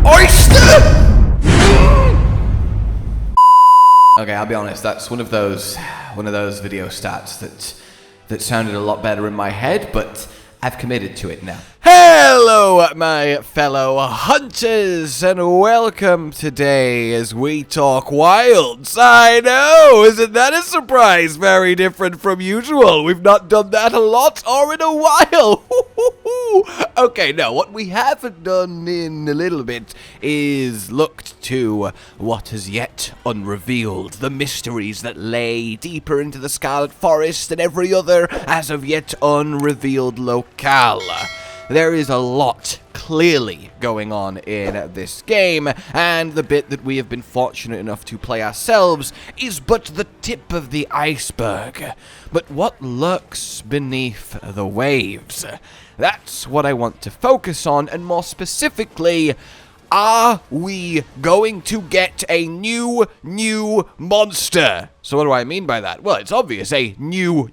Oyster! Okay, I'll be honest, that's one of those video stats that sounded a lot better in my head, but I've committed to it now. Hello, my fellow hunters, and welcome today as we talk wilds. I know, isn't that a surprise? Very different from usual. We've not done that a lot or in a while. Okay, no, what we haven't done in a little bit is looked to what is yet unrevealed, the mysteries that lay deeper into the Scarlet Forest and every other as of yet unrevealed locale. There is a lot clearly going on in this game, and the bit that we have been fortunate enough to play ourselves is but the tip of the iceberg. But what lurks beneath the waves? That's what I want to focus on, and more specifically, are we going to get a new monster? So what do I mean by that? Well, it's obvious, a new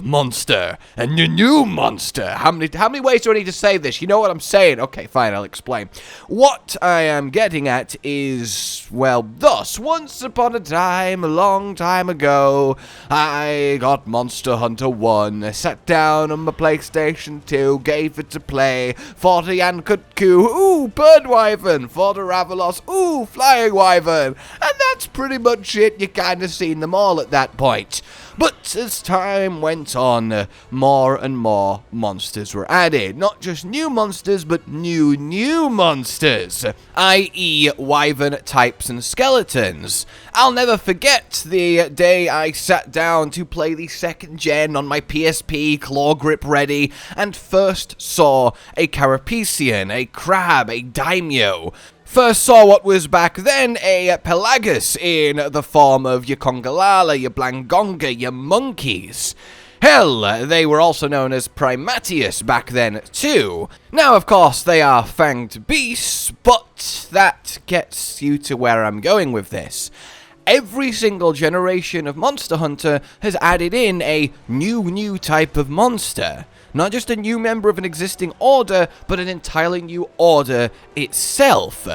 monster. A new monster. How many ways do I need to say this? You know what I'm saying? Okay, fine, I'll explain. What I am getting at is, well, thus. Once upon a time, a long time ago, I got Monster Hunter 1, sat down on my PlayStation 2, gave it a play, fought a Yankutku, ooh, bird wyvern, fought a Ravalos, ooh, flying wyvern, and that's pretty much it. You kind of seen them all at that point. But as time went on, more and more monsters were added. Not just new monsters, but new monsters, i.e. wyvern types and skeletons. I'll never forget the day I sat down to play the 2nd gen on my PSP, claw grip ready, and first saw a Carapacian, a crab, a daimyo. First saw what was back then a pelagus in the form of your congalala, your blangonga, your monkeys. Hell, they were also known as primatius back then too. Now, of course, they are fanged beasts, but that gets you to where I'm going with this. Every single generation of Monster Hunter has added in a new type of monster. Not just a new member of an existing order, but an entirely new order itself.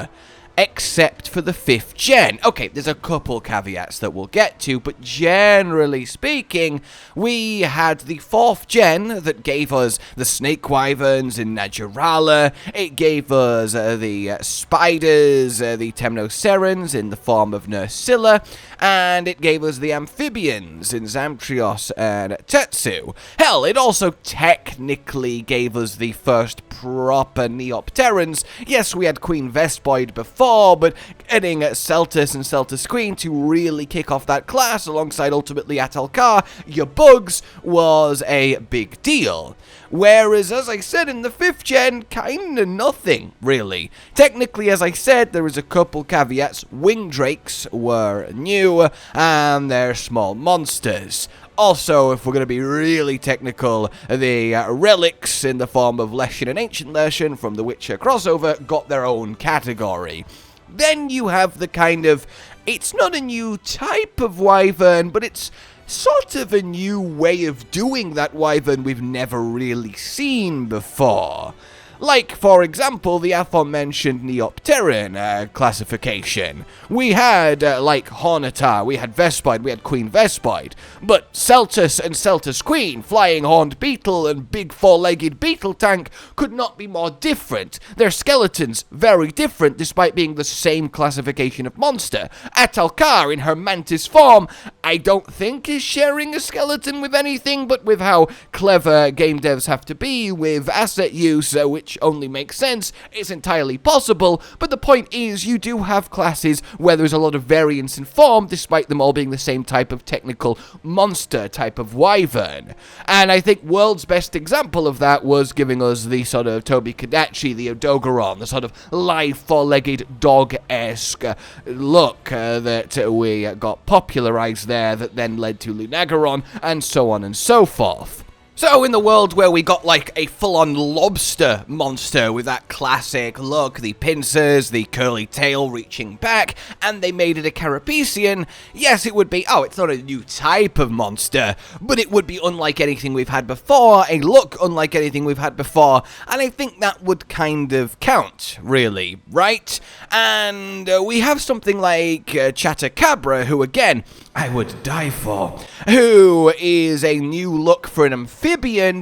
Except for the 5th gen. Okay, there's a couple caveats that we'll get to, but generally speaking, we had the 4th gen that gave us the snake wyverns in Najarala. It gave us the spiders, the temnocerans in the form of Nursilla, and it gave us the amphibians in Zamtrios and Tetsu. Hell, it also technically gave us the first proper Neopterans. Yes, we had Queen Vespoid before, but getting Celtis and Celtis Queen to really kick off that class alongside ultimately Atalkar, your bugs, was a big deal. Whereas, as I said, in the 5th gen, kinda nothing, really. Technically, as I said, there is a couple caveats. Wing drakes were new, and they're small monsters. Also, if we're going to be really technical, the relics in the form of Leshen and Ancient Leshen from the Witcher crossover got their own category. Then you have the kind of, it's not a new type of wyvern, but it's sort of a new way of doing that wyvern we've never really seen before. Like, for example, the aforementioned Neopteran classification. We had, like, Hornetar, we had Vespoid, we had Queen Vespoid, but Celtis and Celtis Queen, Flying Horned Beetle and Big Four-Legged Beetle Tank could not be more different. Their skeletons, very different, despite being the same classification of monster. Atalkar, in her mantis form, I don't think is sharing a skeleton with anything, but with how clever game devs have to be with asset use, which only makes sense, it's entirely possible, but the point is you do have classes where there's a lot of variance in form, despite them all being the same type of technical monster type of wyvern. And I think world's best example of that was giving us the sort of Toby Kadachi, the Odogaron, the sort of live four-legged dog-esque look that we got popularized there, that then led to Lunagaron, and so on and so forth. So in the world where we got like a full-on lobster monster with that classic look, the pincers, the curly tail reaching back, and they made it a Carapacian, yes, it would be, oh, it's not a new type of monster, but it would be unlike anything we've had before, a look unlike anything we've had before, and I think that would kind of count, really, right? And we have something like Chatacabra, who again, I would die for, who is a new look for an amphibian,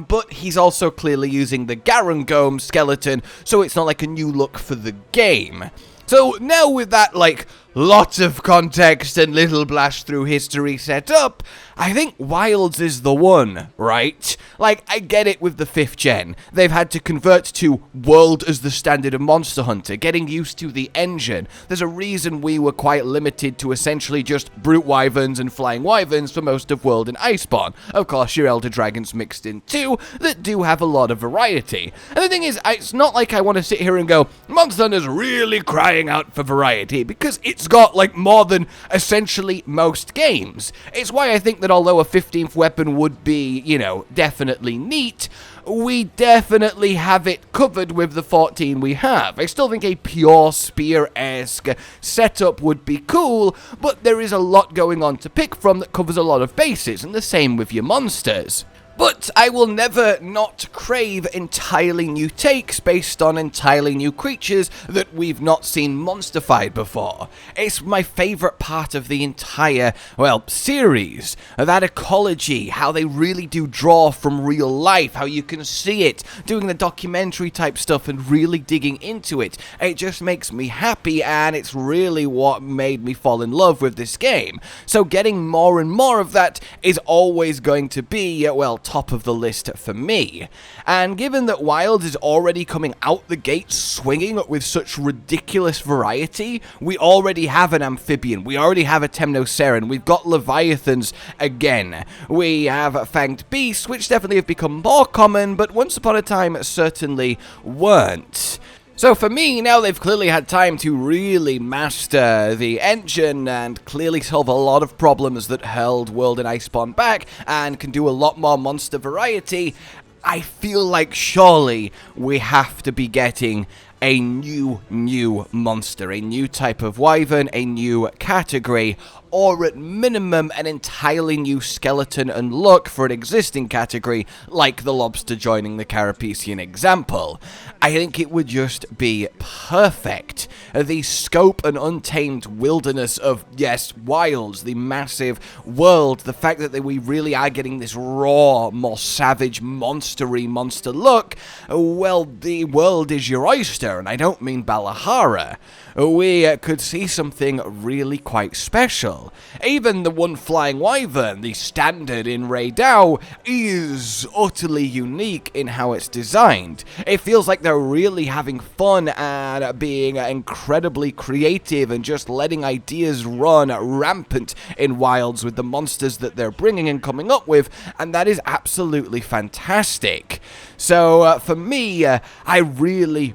but he's also clearly using the garangome skeleton, so it's not like a new look for the game. So now with that, like, lots of context and little blast through history set up, I think Wilds is the one, right? Like, I get it with the 5th gen. They've had to convert to World as the standard of Monster Hunter, getting used to the engine. There's a reason we were quite limited to essentially just brute wyverns and flying wyverns for most of World and Iceborne. Of course, your Elder Dragons mixed in too, that do have a lot of variety. And the thing is, it's not like I want to sit here and go, Monster Hunter's really crying out for variety, because it's got like more than essentially most games. It's why I think that although a 15th weapon would be, you know, definitely neat, we definitely have it covered with the 14 we have. I still think a pure spear-esque setup would be cool, but there is a lot going on to pick from that covers a lot of bases, and the same with your monsters. But I will never not crave entirely new takes based on entirely new creatures that we've not seen monsterfied before. It's my favourite part of the entire, well, series. That ecology, how they really do draw from real life, how you can see it, doing the documentary type stuff and really digging into it. It just makes me happy, and it's really what made me fall in love with this game. So getting more and more of that is always going to be, well, top of the list for me. And given that Wilds is already coming out the gate swinging with such ridiculous variety, we already have an amphibian, we already have a temnoceran, we've got leviathans again, we have fanged beasts, which definitely have become more common, but once upon a time certainly weren't. So for me, now they've clearly had time to really master the engine and clearly solve a lot of problems that held World and Iceborne back and can do a lot more monster variety, I feel like surely we have to be getting a new monster, a new type of wyvern, a new category, or at minimum an entirely new skeleton and look for an existing category, like the lobster joining the Carapacian example. I think it would just be perfect. The scope and untamed wilderness of, yes, Wilds, the massive world, the fact that we really are getting this raw, more savage, monstery monster look, well, the world is your oyster, and I don't mean Balahara. We could see something really quite special. Even the one flying wyvern, the standard in Raidao, is utterly unique in how it's designed. It feels like they're really having fun and being incredibly creative and just letting ideas run rampant in Wilds with the monsters that they're bringing and coming up with, and that is absolutely fantastic. So for me, I really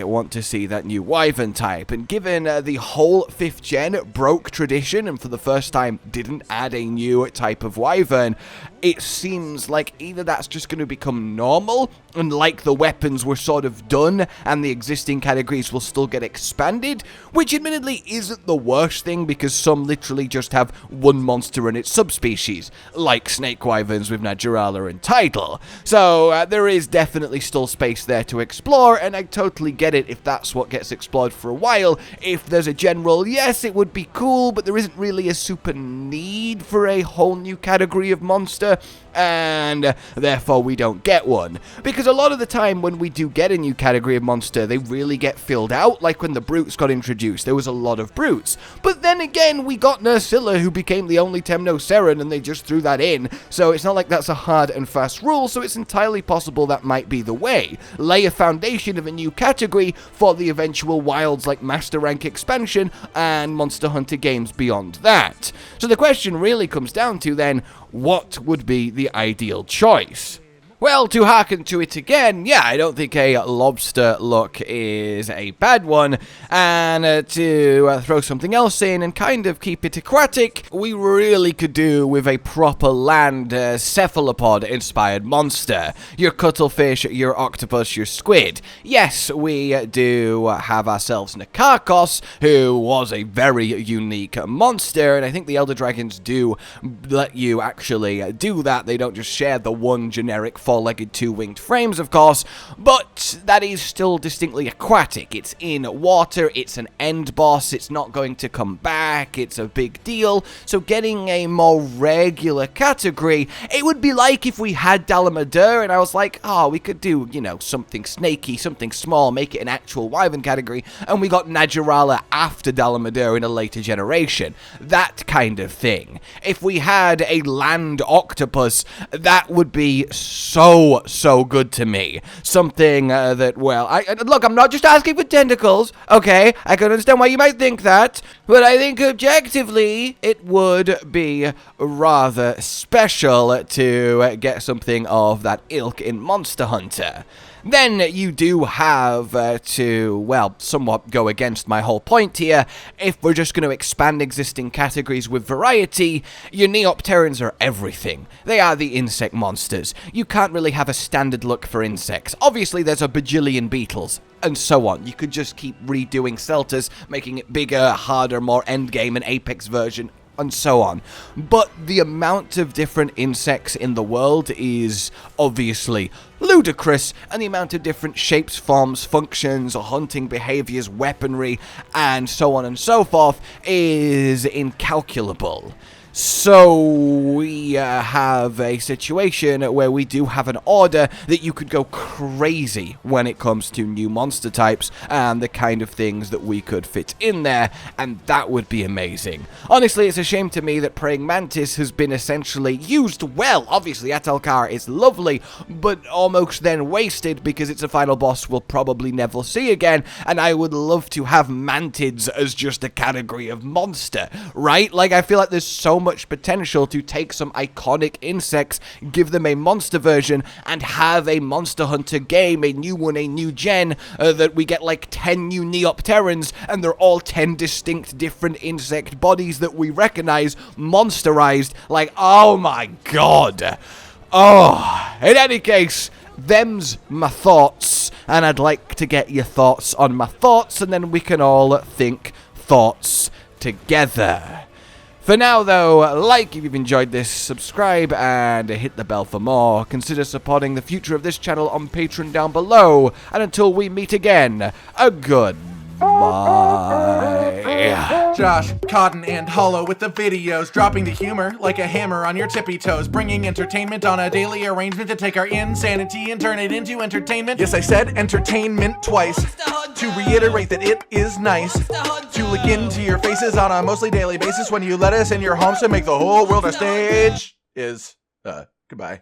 want to see that new wyvern type, and given the whole 5th gen broke tradition and for the first time didn't add a new type of wyvern, it seems like either that's just going to become normal, and like the weapons were sort of done, and the existing categories will still get expanded, which admittedly isn't the worst thing, because some literally just have one monster and its subspecies, like snake wyverns with Naturala and Tidal. So there is definitely still space there to explore, and I totally get it if that's what gets explored for a while. If there's a general, yes, it would be cool, but there isn't really a super need for a whole new category of monster, and therefore we don't get one. Because a lot of the time when we do get a new category of monster, they really get filled out, like when the brutes got introduced, there was a lot of brutes. But then again, we got Nursilla, who became the only temnoceran, and they just threw that in, so it's not like that's a hard and fast rule, so it's entirely possible that might be the way. Lay a foundation of a new category for the eventual Wilds like Master Rank expansion and Monster Hunter games beyond that. So the question really comes down to then, what would be the ideal choice? Well, to hearken to it again, yeah, I don't think a lobster look is a bad one, and to throw something else in and kind of keep it aquatic, we really could do with a proper land cephalopod-inspired monster. Your cuttlefish, your octopus, your squid. Yes, we do have ourselves Nakakos, who was a very unique monster, and I think the Elder Dragons do let you actually do that. They don't just share the one generic four-legged, two-winged frames, of course, but that is still distinctly aquatic. It's in water, it's an end boss, it's not going to come back, it's a big deal, so getting a more regular category, it would be like if we had Dalamadur, and I was like, oh, we could do, you know, something snaky, something small, make it an actual wyvern category, and we got Najarala after Dalamadur in a later generation. That kind of thing. If we had a land octopus, that would be so good to me. Something that, well, look, I'm not just asking for tentacles, okay? I can understand why you might think that, but I think objectively it would be rather special to get something of that ilk in Monster Hunter. Then you do have to, well, somewhat go against my whole point here. If we're just going to expand existing categories with variety, your Neopterans are everything. They are the insect monsters. You can't really have a standard look for insects. Obviously, there's a bajillion beetles, and so on. You could just keep redoing Celtas, making it bigger, harder, more endgame, an Apex version, and so on. But the amount of different insects in the world is obviously ludicrous, and the amount of different shapes, forms, functions, hunting behaviors, weaponry, and so on and so forth is incalculable. So we have a situation where we do have an order that you could go crazy when it comes to new monster types and the kind of things that we could fit in there, and that would be amazing. Honestly, it's a shame to me that Praying Mantis has been essentially used well. Obviously, Atalkar is lovely, but almost then wasted because it's a final boss we'll probably never see again, and I would love to have mantids as just a category of monster, right? Like, I feel like there's so much potential to take some iconic insects, give them a monster version, and have a Monster Hunter game, a new one, a new gen, that we get like 10 new Neopterans, and they're all 10 distinct different insect bodies that we recognize, monsterized, like, oh my god. Oh, in any case, them's my thoughts, and I'd like to get your thoughts on my thoughts, and then we can all think thoughts together. For now, though, like if you've enjoyed this, subscribe, and hit the bell for more. Consider supporting the future of this channel on Patreon down below. And until we meet again, a goodbye. Josh, Cotton, and Hollow with the videos, dropping the humor like a hammer on your tippy toes, bringing entertainment on a daily arrangement to take our insanity and turn it into entertainment. Yes, I said entertainment twice, to reiterate that it is nice to look into your faces on a mostly daily basis when you let us in your homes to make the whole world a stage. Goodbye.